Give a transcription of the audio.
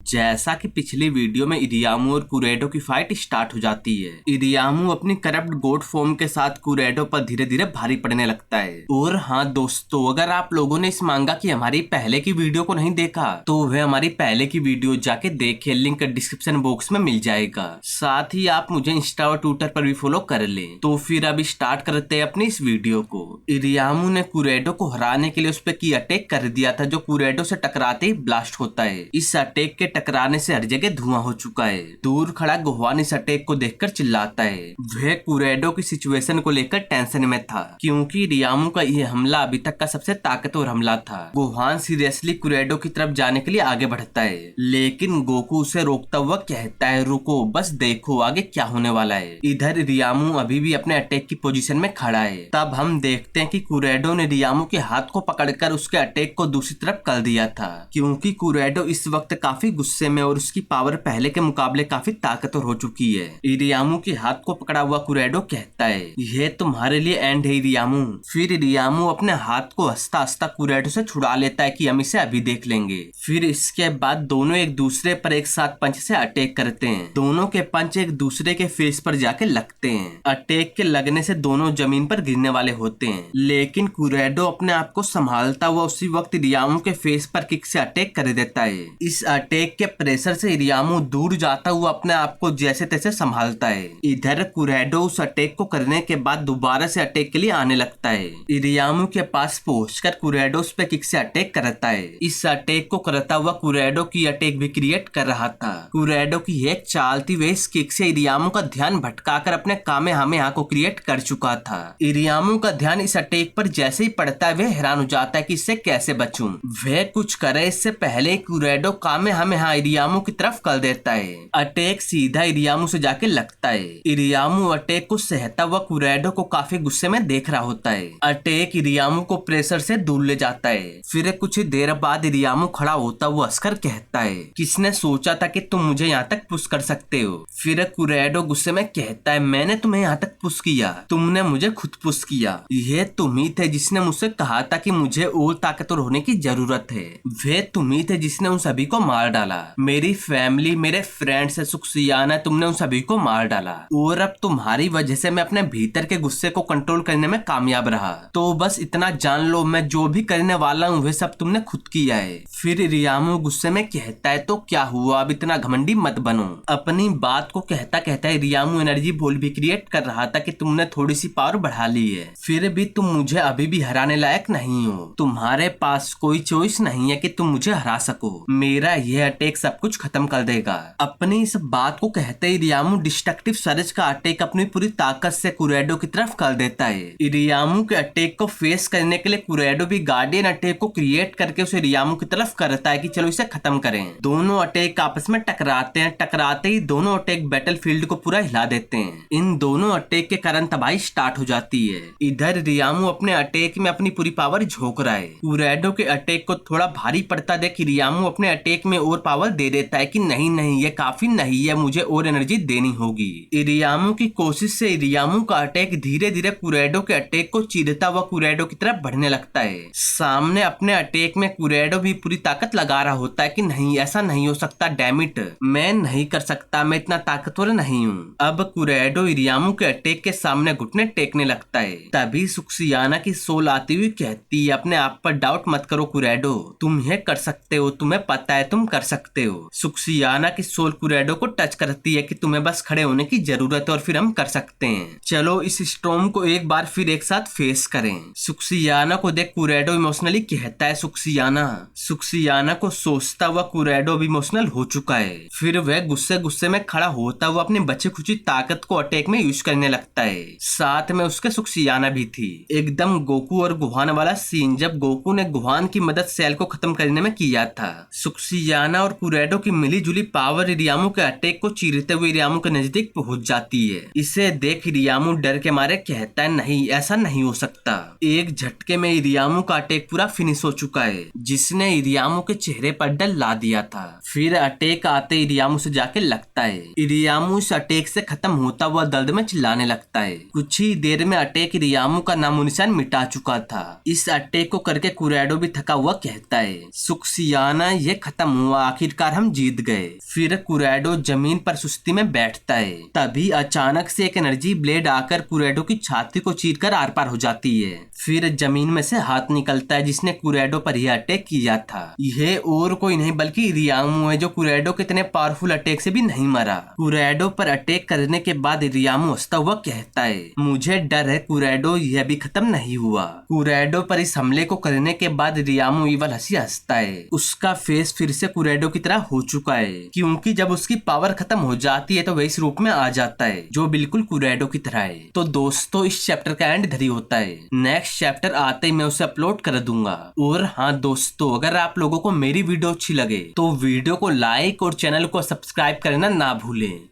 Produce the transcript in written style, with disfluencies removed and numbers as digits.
जैसा कि पिछली वीडियो में इरियामू और कुरेडो की फाइट स्टार्ट हो जाती है। इरियामू अपनी करप्ट गोड फॉर्म के साथ कुरेडो पर धीरे धीरे भारी पड़ने लगता है। और हाँ दोस्तों, अगर आप लोगों ने इस मांगा की हमारी पहले की वीडियो को नहीं देखा तो वह हमारी पहले की वीडियो जाके देखे, लिंक डिस्क्रिप्शन बॉक्स में मिल जाएगा। साथ ही आप मुझे इंस्टा और ट्विटर पर भी फॉलो कर ले। तो फिर अभी स्टार्ट करते हैं अपनी इस वीडियो को। इरियामू ने कुरेडो को हराने के लिए उस पर की अटैक कर दिया था, जो कुरेडो से टकराते ही ब्लास्ट होता है। इस अटैक के टकराने से हर जगह धुआं हो चुका है। दूर खड़ा गोहान इस अटैक को देखकर चिल्लाता है। वह कुरेडो की सिचुएशन को लेकर टेंशन में था, क्योंकि रियामू का यह हमला अभी तक का सबसे ताकतवर हमला था। गोहान सीरियसली कुरेडो की तरफ जाने के लिए आगे बढ़ता है, लेकिन गोकू उसे रोकता हुआ कहता है, रुको, बस देखो आगे क्या होने वाला है। इधर रियामू अभी भी अपने अटैक की पोजीशन में खड़ा है। तब हम देखते हैं कि कुरेडो ने रियामू के हाथ को पकड़कर उसके अटैक को दूसरी तरफ कर दिया था, क्योंकि कुरेडो इस वक्त काफी गुस्से में और उसकी पावर पहले के मुकाबले काफी ताकतवर हो चुकी है। इरियामू के हाथ को पकड़ा हुआ कुरेडो कहता है, यह तुम्हारे लिए एंड है इरियामू। फिर इरियामू अपने हाथ को हंसता हंसता कुरेडो से छुड़ा लेता है कि हम इसे अभी देख लेंगे। फिर इसके बाद दोनों एक दूसरे पर एक साथ पंच से अटैक करते हैं। दोनों के पंच एक दूसरे के फेस पर जाके लगते हैं। अटैक के लगने से दोनों जमीन पर गिरने वाले होते हैं, लेकिन कुरेडो अपने आप को संभालता हुआ उसी वक्त इरियामू के फेस पर किक से अटैक कर देता है। इस अटैक के प्रेशर से इरियामू दूर जाता हुआ अपने आप को जैसे तैसे संभालता है। इधर कुरेडो उस अटैक को करने के बाद दोबारा से अटैक के लिए आने लगता है। इरियामू के पास पहुंचकर कुरेडो उस पे किक से अटैक करता है। इस अटैक को करता हुआ कुरेडो की अटैक भी क्रिएट कर रहा था। कुरेडो की एक चाल थी, वह इस किक से इरियामू का ध्यान भटकाकर अपने कामेहामेहा को क्रिएट कर चुका था। इरियामू का ध्यान इस अटैक पर जैसे ही पड़ता है, वह हैरान हो जाता है कि इससे कैसे बचूं। वह कुछ करे इससे पहले कुरेडो कामेहामेहा इरियामू की तरफ कर देता है। अटैक सीधा इरियामू से जाके लगता है। इरियामू अटैक को सहता हुआ कुरेडो को काफी गुस्से में देख रहा होता है। अटैक इरियामू को प्रेशर से दूर ले जाता है। फिर कुछ देर बाद इरियामू खड़ा होता हुआ हंसकर कहता है, किसने सोचा था कि तुम मुझे यहाँ तक पुश कर सकते हो। फिर कुरेडो गुस्से में कहता है, मैंने तुम्हें यहाँ तक पुश किया, तुमने मुझे खुद पुश किया। यह तुम ही थे जिसने मुझसे कहा था कि मुझे और ताकतवर होने की जरूरत है। वे तुम ही थे जिसने उन सभी को मार डाला। मेरी फैमिली, मेरे फ्रेंड्स, सुक्सियाना, तुमने उन सभी को मार डाला। और अब तुम्हारी वजह से मैं अपने भीतर के गुस्से को कंट्रोल करने में कामयाब रहा। तो बस इतना जान लो, मैं जो भी करने वाला हूँ वह सब तुमने खुद किया है। फिर रियामू गुस्से में कहता है, तो क्या हुआ, अब इतना घमंडी मत बनो। अपनी बात को कहता कहता रियामू एनर्जी बॉल भी क्रिएट कर रहा था कि तुमने थोड़ी सी पावर बढ़ा ली है, फिर भी तुम मुझे अभी भी हराने लायक नहीं हो। तुम्हारे पास कोई चॉइस नहीं है कि तुम मुझे हरा सको। मेरा यह अटैक सब कुछ खत्म कर देगा। अपनी इस बात को कहते ही रियामू डिस्ट्रक्टिव सर्ज का अटैक अपनी पूरी ताकत से कुरेडो की तरफ कर देता है। रियामू के अटैक को फेस करने के लिए कुरेडो भी गार्डियन अटैक को क्रिएट करके उसे रियामू की तरफ करता है कि चलो इसे खत्म करें। दोनों अटैक आपस में टकराते हैं। टकराते ही दोनों अटैक बैटलफील्ड को पूरा हिला देते हैं। इन दोनों अटैक के कारण तबाही स्टार्ट हो जाती है। इधर रियामू अपने अटैक में अपनी पूरी पावर झोंक रहा है। कुरेडो के अटैक को थोड़ा भारी पड़ता देख रियामू अपने अटैक में और पावर दे देता है कि नहीं नहीं, ये काफी नहीं है, मुझे और एनर्जी देनी होगी। रियामू की कोशिश से रियामू का अटैक धीरे धीरे कुरेडो के अटैक को चीरता हुआ कुरेडो की तरफ बढ़ने लगता है। सामने अपने अटैक में कुरेडो भी पूरी ताकत लगा रहा होता है कि नहीं, ऐसा नहीं हो सकता, डैम इट, मैं नहीं कर सकता, मैं इतना ताकतवर नहीं हूँ। अब कुरेडो रियामू के अटैक के सामने घुटने टेकने लगता है। तभी सुक्सियाना की सोल आती हुई कहती है, अपने आप पर डाउट मत करो कुरेडो, तुम यह कर सकते हो, तुम्हें पता है तुम कर सकते हो। सुक्सियाना की सोल कुरेडो को टच करती है कि तुम्हें बस खड़े होने की जरूरत है और फिर हम कर सकते हैं। चलो इस स्टॉर्म को एक बार फिर एक साथ फेस करें। सुक्सियाना को देख कुरेडो इमोशनली कहता है, सुक्सियाना को सोचता हुआ कुरेडो भी इमोशनल हो चुका है। फिर वह गुस्से गुस्से में खड़ा होता हुआ अपनी बची खुची ताकत को अटैक में यूज करने लगता है। साथ में उसके सुक्सियाना भी थी। एकदम गोकू और गुहान वाला सीन, जब गोकू ने गुहान की मदद सेल को खत्म करने में किया था। सुक्सियाना और कुरेडो की मिली जुली पावर रियामू के अटैक को चीरते हुए रियामू के नजदीक पहुंच जाती है। इसे देख रियामू डर के मारे कहता है, नहीं, ऐसा नहीं हो सकता। एक झटके में रियामू का अटैक पूरा फिनिश हो चुका है, जिसने रियामू के चेहरे पर डर ला दिया था। फिर अटैक आते आते इरियामू से जाके लगता है। इरियामू इस अटैक से खत्म होता हुआ दर्द में चिल्लाने लगता है। कुछ ही देर में अटैक इरियामू का नामो निशान मिटा चुका था। इस अटैक को करके कुरेडो भी थका हुआ कहता है, सुक्सियाना ये खत्म हुआ, आखिरकार हम जीत गए। फिर कुरेडो जमीन पर सुस्ती में बैठता है। तभी अचानक से एक एनर्जी ब्लेड आकर कुरेडो की छाती को चीरकर आर पार हो जाती है। फिर जमीन में से हाथ निकलता है जिसने कुरेडो पर यह अटैक किया था। यह और कोई नहीं बल्कि इरियामू है, जो कुरेडो के इतने पावरफुल अटैक से भी नहीं मरा। कुरेडो पर अटैक करने के बाद इरियामू हंसता हुआ कहता है, मुझे डर है कुरेडो, यह भी खत्म नहीं हुआ। कुरेडो पर इस हमले को करने के बाद इरियामू इवल हंसी हंसता है। उसका फेस फिर से कुरेडो की तरह हो चुका है, क्योंकि जब उसकी पावर खत्म हो जाती है तो वह इस रूप में आ जाता है जो बिल्कुल कुरेडो की तरह है। तो दोस्तों इस चैप्टर का एंड इधर ही होता है। नेक्स्ट चैप्टर आते ही मैं उसे अपलोड कर दूंगा। और हाँ दोस्तों, अगर आप लोगों को मेरी वीडियो अच्छी लगे तो वीडियो को लाइक और चैनल को सब्सक्राइब करना ना भूलें।